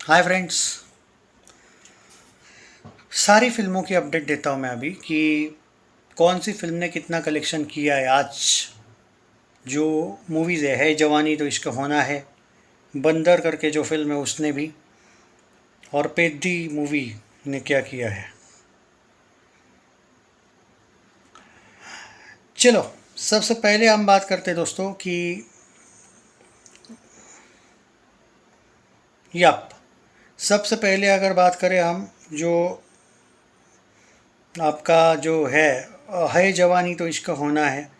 Hi friends. सारी फिल्मों की अपडेट देता हूँ मैं अभी कि कौन सी फिल्म ने कितना कलेक्शन किया है आज। जो मूवीज़ है जवानी तो इश्क होना है, बंदर करके जो फिल्म है उसने भी, और पेद्दी मूवी ने क्या किया है। चलो, सबसे पहले हम बात करते हैं दोस्तों कि यप सबसे पहले अगर बात करें हम, जो आपका जो है जवानी तो इश्क होना है,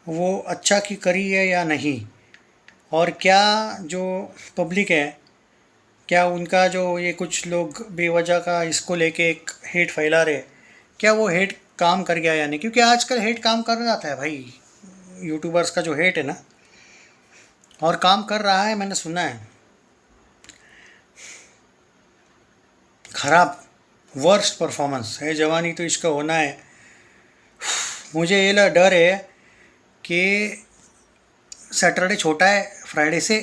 वो अच्छा की करी है या नहीं, और क्या जो पब्लिक है, क्या उनका जो ये कुछ लोग बेवजह का इसको लेके एक हेट फैला रहे, क्या वो हेट काम कर गया या नहीं। क्योंकि आजकल हेट काम कर जाता है भाई, यूट्यूबर्स का जो हेट है ना, और काम कर रहा है, मैंने सुना है। खराब, वर्स्ट परफॉर्मेंस है जवानी तो इसका होना है। मुझे ये डर है कि सैटरडे छोटा है फ्राइडे से,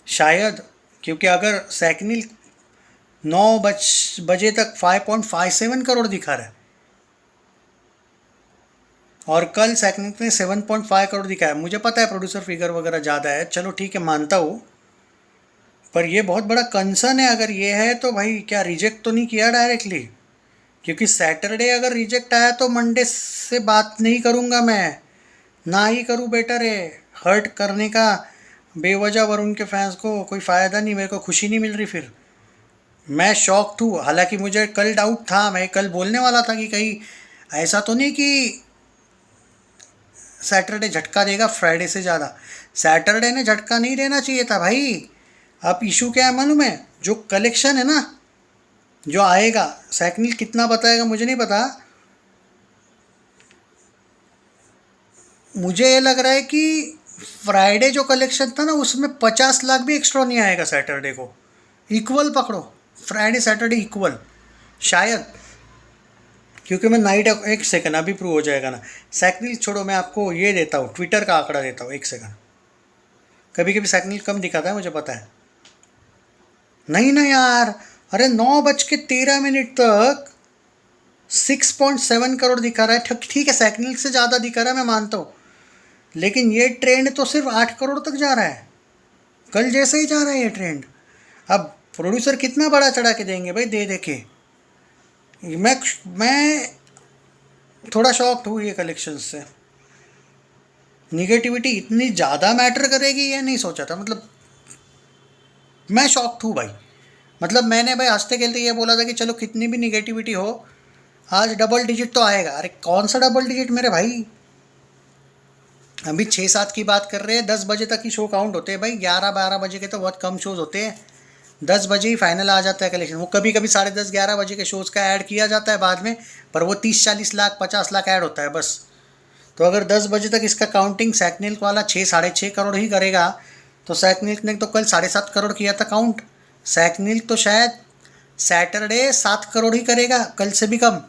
शायद। क्योंकि अगर सैकनिल 9 बजे तक 5.57 करोड़ दिखा रहा है, और कल सैकनिल ने 7.5 करोड़ दिखाया। मुझे पता है प्रोड्यूसर फिगर वगैरह ज़्यादा है, चलो ठीक है, मानता हूँ। पर ये बहुत बड़ा कंसर्न है। अगर ये है तो भाई क्या रिजेक्ट तो नहीं किया डायरेक्टली? क्योंकि सैटरडे अगर रिजेक्ट आया तो मंडे से बात नहीं करूँगा मैं, ना ही करूँ, बेटर है। हर्ट करने का बेवजह वरुण के फैंस को कोई फ़ायदा नहीं, मेरे को खुशी नहीं मिल रही फिर। मैं शॉक हूँ। हालांकि मुझे कल डाउट था, मैं कल बोलने वाला था कि कहीं ऐसा तो नहीं कि सैटरडे झटका देगा फ्राइडे से ज़्यादा। सैटरडे ने झटका नहीं देना चाहिए था भाई। अब इशू क्या है मालूम है? जो कलेक्शन है ना, जो आएगा, सैकनिल कितना बताएगा मुझे नहीं पता। मुझे ये लग रहा है कि फ्राइडे जो कलेक्शन था ना, उसमें 50 लाख भी एक्स्ट्रा नहीं आएगा सैटरडे को। इक्वल पकड़ो, फ्राइडे सैटरडे इक्वल शायद। क्योंकि मैं नाइट, एक सेकंड, अभी प्रूव हो जाएगा ना। सैकनिल छोड़ो, मैं आपको ये देता हूँ, ट्विटर का आंकड़ा देता हूँ, एक सेकंड। कभी कभी सैकनिल कम दिखाता है, मुझे पता है। नहीं ना यार, अरे 9:13 तक 6.7 करोड़ दिखा रहा है। ठीक है, सैकनिल से ज़्यादा दिखा रहा है, मैं मानता हूँ। लेकिन ये ट्रेंड तो सिर्फ 8 करोड़ तक जा रहा है। कल जैसे ही जा रहा है ये ट्रेंड। अब प्रोड्यूसर कितना बड़ा चढ़ा के देंगे भाई, दे दे के। मैं थोड़ा शॉक्ड हूँ ये कलेक्शन से। निगेटिविटी इतनी ज़्यादा मैटर करेगी ये नहीं सोचा था। मतलब मैं शॉक्ड हूँ भाई। मतलब मैंने भाई हंसते खेलते ये बोला था कि चलो कितनी भी निगेटिविटी हो, आज डबल डिजिट तो आएगा। अरे कौन सा डबल डिजिट मेरे भाई? अभी 6-7 की बात कर रहे हैं, 10 बजे तक ही शो काउंट होते हैं भाई। 11-12 बजे के तो बहुत कम शोज होते हैं। 10 बजे ही फाइनल आ जाता है कलेक्शन। वो कभी कभी 10:30-11 बजे के शोज़ का ऐड किया जाता है बाद में, पर वो 30-40 लाख 50 लाख ऐड होता है बस। तो अगर 10 बजे तक इसका काउंटिंग सैकनिल वाला 6-6.5 करोड़ ही करेगा, तो सैकनिल ने तो कल 7.5 करोड़ किया था काउंट। सैकनिल तो शायद सैटरडे 7 करोड़ ही करेगा, कल से भी कम।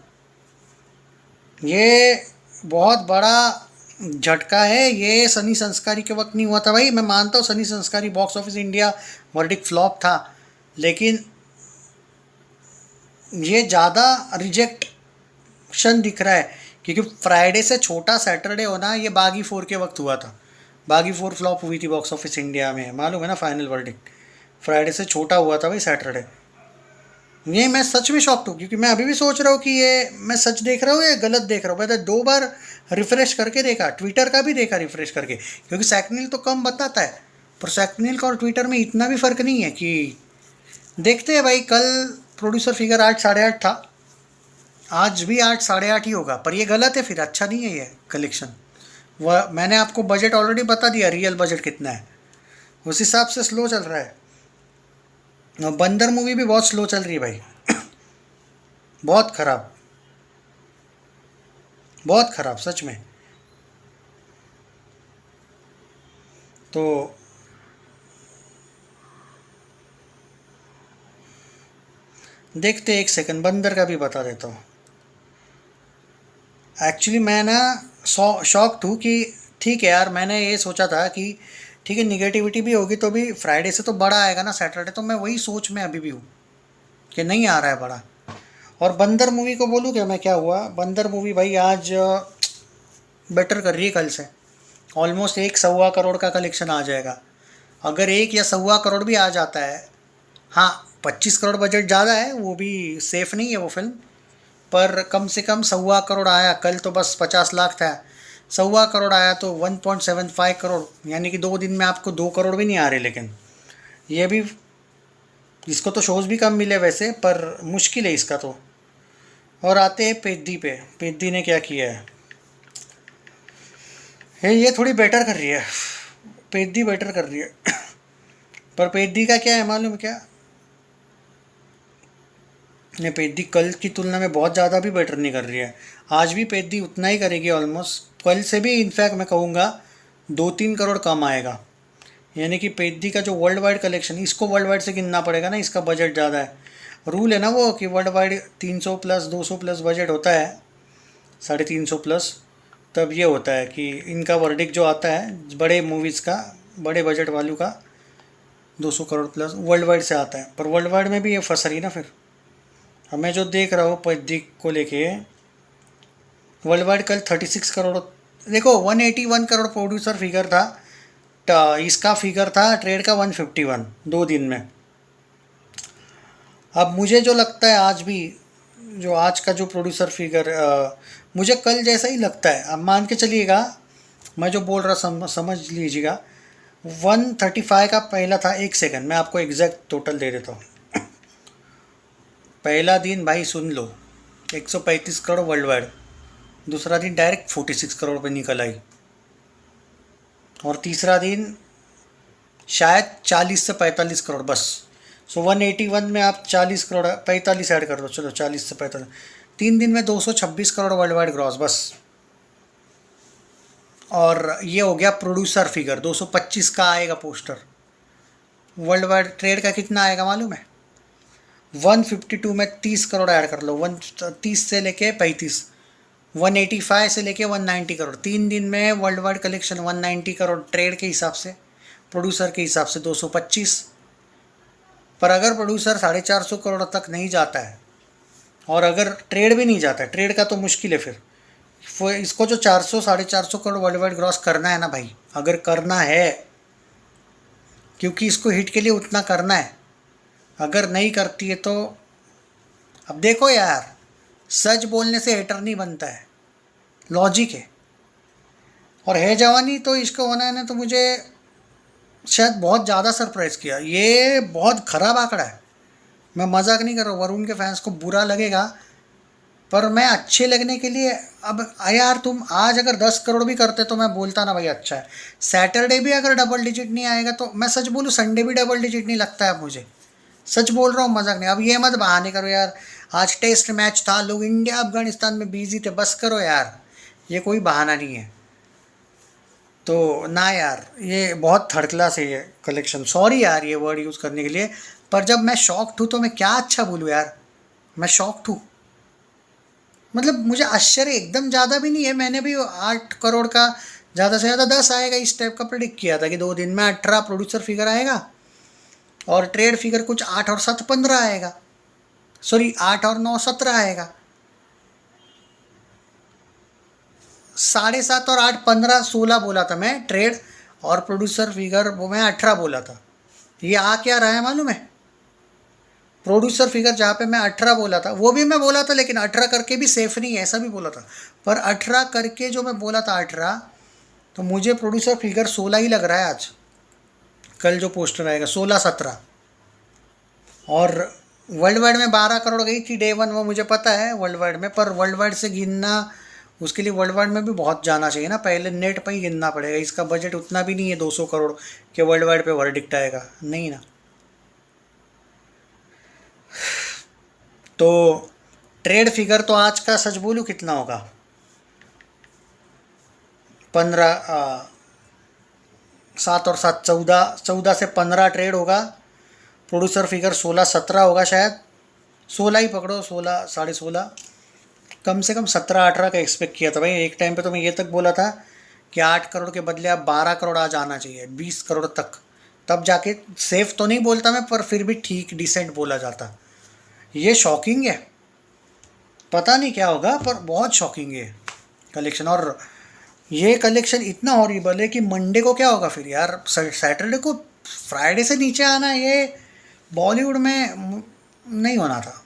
ये बहुत बड़ा झटका है। ये सनी संस्कारी के वक्त नहीं हुआ था भाई। मैं मानता हूँ सनी संस्कारी box office India verdict flop था, लेकिन ये ज़्यादा रिजेक्शन दिख रहा है। क्योंकि फ्राइडे से छोटा सैटरडे होना, ये बागी 4 के वक्त हुआ था। बागी 4 फ्लॉप हुई थी बॉक्स ऑफिस इंडिया में, मालूम है ना, फाइनल वर्डिक्ट। फ्राइडे से छोटा हुआ था भाई सैटरडे। ये मैं सच में शॉक्ड हूँ, क्योंकि मैं अभी भी सोच रहा हूँ कि ये मैं सच देख रहा हूँ या गलत देख रहा हूँ। मैंने 2 बार रिफ़्रेश करके देखा, ट्विटर का भी देखा रिफ़्रेश करके, क्योंकि सैकनिल तो कम बताता है। पर सैकनिल का और ट्विटर में इतना भी फ़र्क नहीं है कि देखते हैं भाई। कल प्रोड्यूसर फिगर 8-8.5 था, आज भी 8-8.5 ही होगा। पर ये गलत है, फिर अच्छा नहीं है ये कलेक्शन। वह मैंने आपको बजट ऑलरेडी बता दिया, रियल बजट कितना है, उस हिसाब से स्लो चल रहा है। और बंदर मूवी भी बहुत स्लो चल रही है भाई। बहुत ख़राब, बहुत ख़राब सच में। तो देखते, एक सेकंड, बंदर का भी बता देता हूँ। एक्चुअली मैं ना शॉक्ड हूँ कि ठीक है यार, मैंने ये सोचा था कि ठीक है, निगेटिविटी भी होगी तो भी फ्राइडे से तो बड़ा आएगा ना सैटरडे, तो मैं वही सोच में अभी भी हूँ कि नहीं आ रहा है बड़ा। और बंदर मूवी को बोलूँ क्या मैं, क्या हुआ बंदर मूवी भाई आज बेटर कर रही है कल से। ऑलमोस्ट 1 सवा करोड़ का कलेक्शन आ जाएगा। अगर 1 या 1.25 करोड़ भी आ जाता है, हाँ 25 करोड़ बजट ज़्यादा है, वो भी सेफ नहीं है वो फिल्म, पर कम से कम 1.25 करोड़ आया। कल तो बस 50 लाख था, 1.25 करोड़ आया तो 1.75 करोड़, यानी कि 2 दिन में आपको 2 करोड़ भी नहीं आ रहे। लेकिन ये भी, इसको तो शोज़ भी कम मिले वैसे, पर मुश्किल है इसका तो। और आते हैं पेद्दी पे। पेद्दी ने क्या किया है, ये थोड़ी बेटर कर रही है, पेद्दी बेटर कर रही है। पर पेद्दी का क्या है मालूम है क्या, ये पेद्दी कल की तुलना में बहुत ज़्यादा भी बेटर नहीं कर रही है। आज भी पेद्दी उतना ही करेगी ऑलमोस्ट, कल से भी इनफैक्ट मैं कहूँगा 2-3 करोड़ कम आएगा। यानी कि पेद्दी का जो वर्ल्ड वाइड कलेक्शन, इसको वर्ल्ड वाइड से गिनना पड़ेगा ना, इसका बजट ज़्यादा है। रूल है ना वो कि world wide 300 plus 200 plus budget होता है, 350 प्लस, तब ये होता है कि इनका वर्डिक जो आता है बड़े मूवीज़ का, बड़े बजट वालों का 200 करोड़ प्लस वर्ल्ड वाइड से आता है। पर वर्ल्ड वाइड में भी ये फंस रही ना फिर। अब मैं जो देख रहा हूँ पेद्दी को लेके, वर्ल्ड वाइड कल 36 करोड़, देखो 181 करोड़ प्रोड्यूसर फिगर था, इसका फिगर था ट्रेड का 151 2 दिन में। अब मुझे जो लगता है आज भी, जो आज का जो प्रोड्यूसर फिगर मुझे कल जैसा ही लगता है। अब मान के चलिएगा, मैं जो बोल रहा समझ लीजिएगा। 135 का पहला था, 1 सेकंड मैं आपको एग्जैक्ट टोटल दे देता हूँ। पहला दिन भाई सुन लो 135 करोड़ वर्ल्ड वाइड, दूसरा दिन डायरेक्ट 46 करोड़ पे निकल आई, और तीसरा दिन शायद 40 से 45 करोड़ बस। सो 181 में आप 40 करोड़ 45 ऐड कर दो, चलो 40 से 45, 3 दिन में 226 करोड़ वर्ल्ड वाइड ग्रॉस बस। और ये हो गया प्रोड्यूसर फिगर, 225 का आएगा पोस्टर। वर्ल्ड वाइड ट्रेड का कितना आएगा मालूम है, 152 में 30 करोड़ ऐड कर लो, 130 से लेके 35, 185 से लेके 190 करोड़। 3 दिन में world wide collection 190 crore trade के हिसाब से, प्रोड्यूसर के हिसाब से 225। पर अगर प्रोड्यूसर 450 करोड़ तक नहीं जाता है, और अगर ट्रेड भी नहीं जाता है, ट्रेड का तो मुश्किल है फिर, इसको जो 400 450 करोड़ वर्ल्ड वाइड ग्रॉस करना है ना भाई, अगर करना है, क्योंकि इसको हिट के लिए उतना करना है, अगर नहीं करती है तो, अब देखो यार, सच बोलने से हेटर नहीं बनता है, लॉजिक है। और है जवानी तो इसको होना है ना, तो मुझे शायद बहुत ज़्यादा सरप्राइज़ किया। ये बहुत ख़राब आंकड़ा है, मैं मजाक नहीं कर रहा हूँ। वरुण के फैंस को बुरा लगेगा, पर मैं अच्छे लगने के लिए, अब यार तुम आज अगर 10 करोड़ भी करते तो मैं बोलता ना भाई अच्छा है। सैटरडे भी अगर डबल डिजिट नहीं आएगा तो मैं सच बोलूँ, संडे भी डबल डिजिट नहीं लगता है मुझे, सच बोल रहा हूँ, मजाक नहीं। अब ये मत बहाने करो यार, आज टेस्ट मैच था, लोग इंडिया अफगानिस्तान में बिजी थे, बस करो यार, ये कोई बहाना नहीं है। तो ना यार, ये बहुत थर्ड क्लास है ये कलेक्शन, सॉरी यार ये वर्ड यूज़ करने के लिए, पर जब मैं शॉक्ड हूँ तो मैं क्या अच्छा बोलूँ यार, मैं शॉक्ड हूँ। मतलब मुझे आश्चर्य एकदम ज़्यादा भी नहीं है, मैंने भी 8 करोड़ का ज़्यादा से ज़्यादा 10 आएगा इस टाइप का प्रेडिक्ट किया था कि 2 दिन में 18 प्रोड्यूसर फिगर आएगा, और ट्रेड फिगर कुछ 8 और 7 15 आएगा, सॉरी 8 और 9 17 आएगा, 7.5 और 8 15 16 बोला था मैं ट्रेड, और प्रोड्यूसर फिगर वो मैं 18 बोला था। ये आ क्या रहा है मालूम है, प्रोड्यूसर फिगर जहाँ पे मैं 18 बोला था, वो भी मैं बोला था, लेकिन 18 करके भी सेफ नहीं है ऐसा भी बोला था, पर 18 करके जो मैं बोला था 18, तो मुझे प्रोड्यूसर फिगर 16 ही लग रहा है आज, कल जो पोस्टर आएगा 16 17। और वर्ल्ड वाइड में 12 करोड़ गई थी डे 1, वो मुझे पता है वर्ल्ड वाइड में, पर वर्ल्ड वाइड से गिनना, उसके लिए वर्ल्ड वाइड में भी बहुत जाना चाहिए ना, पहले नेट पर ही गिनना पड़ेगा। इसका बजट उतना भी नहीं है 200 करोड़ के वर्ल्ड वाइड पे वर्डिक्ट आएगा, नहीं ना। तो ट्रेड फिगर तो आज का सच बोलूँ कितना होगा, 15 7 और 7 14, 14 से 15 ट्रेड होगा, प्रोड्यूसर फिगर 16 17 होगा, शायद 16 ही पकड़ो, 16 16.5, कम से कम 17 18 का एक्सपेक्ट किया था भाई। एक टाइम पे तो मैं ये तक बोला था कि 8 करोड़ के बदले अब 12 करोड़ आज आना चाहिए, 20 करोड़ तक, तब जाके सेफ तो नहीं बोलता मैं, पर फिर भी ठीक डिसेंट बोला जाता। ये शॉकिंग है, पता नहीं क्या होगा, पर बहुत शॉकिंग है कलेक्शन। और ये कलेक्शन इतना हॉरिबल है कि मंडे को क्या होगा फिर यार, सैटरडे को फ्राइडे से नीचे आना, ये बॉलीवुड में नहीं होना था।